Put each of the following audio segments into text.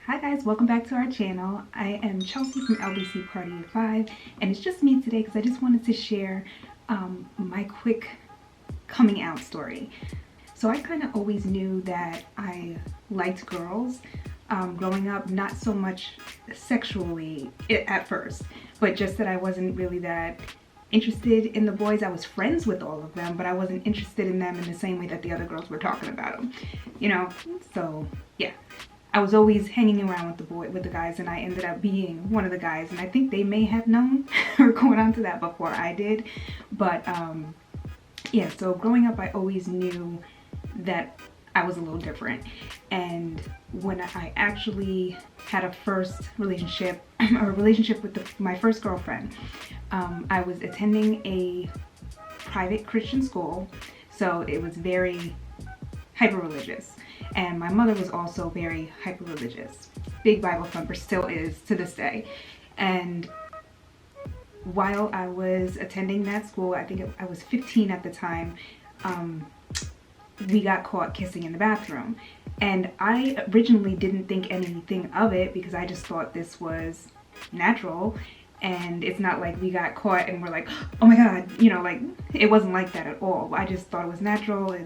Hi guys, welcome back to our channel. I am Chelsea from LBC Party of 5 and it's just me today because I just wanted to share my quick coming out story. So I kind of always knew that I liked girls growing up, not so much sexually at first, but just that I wasn't really that interested in the boys. I was friends with all of them, but I wasn't interested in them in the same way that the other girls were talking about them, you know? So yeah. I was always hanging around with the guys, and I ended up being one of the guys, and I think they may have known or going on to that before I did. But yeah, so growing up I always knew that I was a little different. And when I actually had a first relationship with my first girlfriend, I was attending a private Christian school, so it was very hyper religious. And my mother was also very hyper religious, big Bible thumper, still is to this day. And while I was attending that school, I think I was 15 at the time, we got caught kissing in the bathroom. And I originally didn't think anything of it because I just thought this was natural. And it's not like we got caught and we're like, oh my God, you know, like it wasn't like that at all. I just thought it was natural.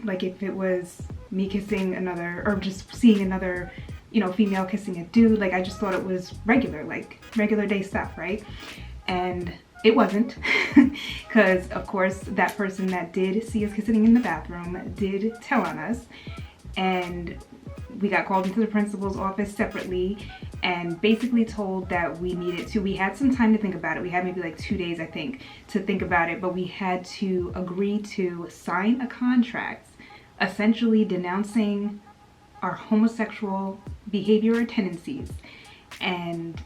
Like if it was me kissing another, or just seeing another, you know, female kissing a dude, like I just thought it was regular, like regular day stuff, right? And it wasn't, because of course that person that did see us kissing in the bathroom did tell on us, and we got called into the principal's office separately and basically told that we had some time to think about it. We had maybe like 2 days, I think, to think about it, but we had to agree to sign a contract essentially denouncing our homosexual behavior or tendencies and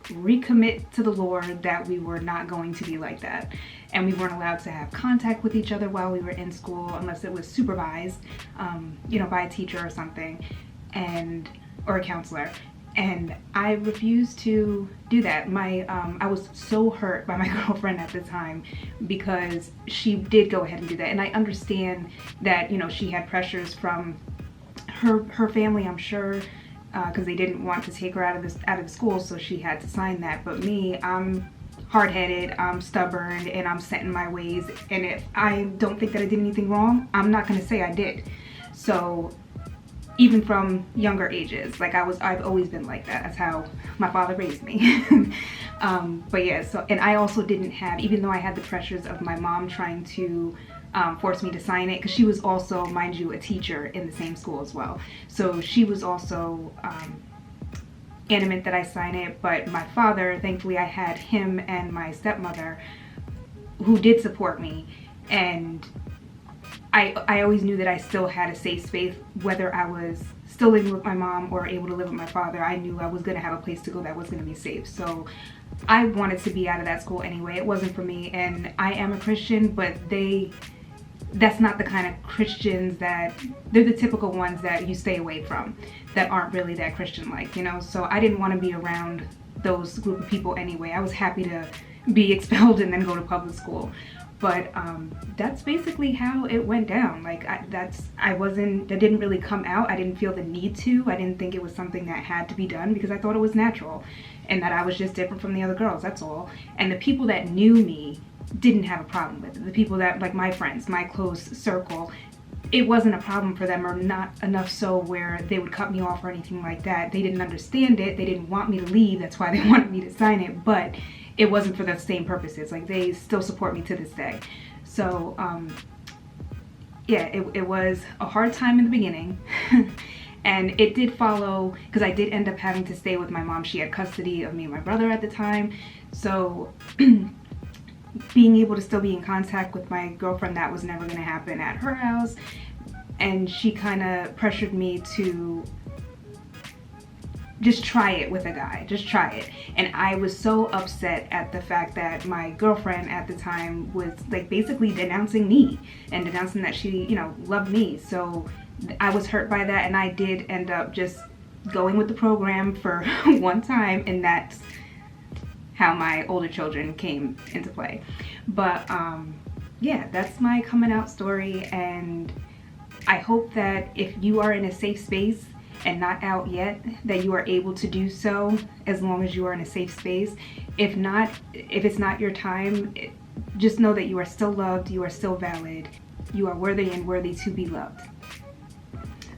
recommit to the Lord that we were not going to be like that. And we weren't allowed to have contact with each other while we were in school unless it was supervised, you know, by a teacher or something, or a counselor. And I refused to do that. I was so hurt by my girlfriend at the time because she did go ahead and do that. And I understand that, you know, she had pressures from her family, I'm sure, because they didn't want to take her out of the school, so she had to sign that. But me, I'm hard-headed, I'm stubborn, and I'm set in my ways. And if I don't think that I did anything wrong, I'm not going to say I did. So even from younger ages, like I've always been like that. That's how my father raised me. But yeah, so, and I also didn't have, even though I had the pressures of my mom trying to force me to sign it, because she was also, mind you, a teacher in the same school as well. So she was also adamant that I sign it. But my father, thankfully I had him and my stepmother who did support me, and I always knew that I still had a safe space, whether I was still living with my mom or able to live with my father. I knew I was going to have a place to go that was going to be safe. So I wanted to be out of that school anyway. It wasn't for me, and I am a Christian, but that's not the kind of Christians they're the typical ones that you stay away from, that aren't really that Christian-like, you know? So I didn't want to be around those group of people anyway. I was happy to be expelled and then go to public school. But that's basically how it went down. Like that didn't really come out. I didn't feel the need to. I didn't think it was something that had to be done because I thought it was natural and that I was just different from the other girls, that's all. And the people that knew me didn't have a problem with it. The people that, like my friends, my close circle, it wasn't a problem for them, or not enough so where they would cut me off or anything like that. They didn't understand it. They didn't want me to leave. That's why they wanted me to sign it. But it wasn't for the same purposes. Like they still support me to this day. So yeah, it was a hard time in the beginning. And it did follow, because I did end up having to stay with my mom. She had custody of me and my brother at the time. So being able to still be in contact with my girlfriend, that was never going to happen at her house. And she kind of pressured me to just try it with a guy, just try it. And I was so upset at the fact that my girlfriend at the time was like basically denouncing me and denouncing that she, you know, loved me. So I was hurt by that, and I did end up just going with the program for one time, and that's how my older children came into play. But yeah, that's my coming out story, and I hope that if you are in a safe space and not out yet, that you are able to do so as long as you are in a safe space. If not, if it's not your time, just know that you are still loved, you are still valid, you are worthy and worthy to be loved.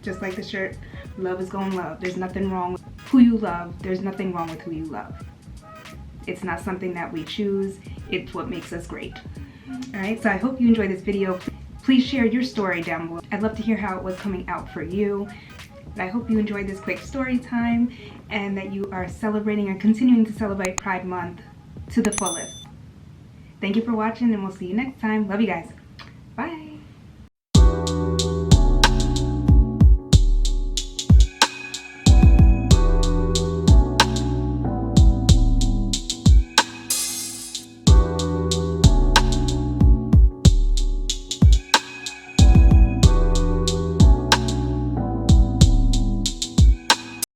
Just like the shirt, love is gonna love. There's nothing wrong with who you love. There's nothing wrong with who you love. It's not something that we choose. It's what makes us great. All right, so I hope you enjoyed this video. Please share your story down below. I'd love to hear how it was coming out for you. And I hope you enjoyed this quick story time and that you are celebrating and continuing to celebrate Pride Month to the fullest. Thank you for watching, and we'll see you next time. Love you guys.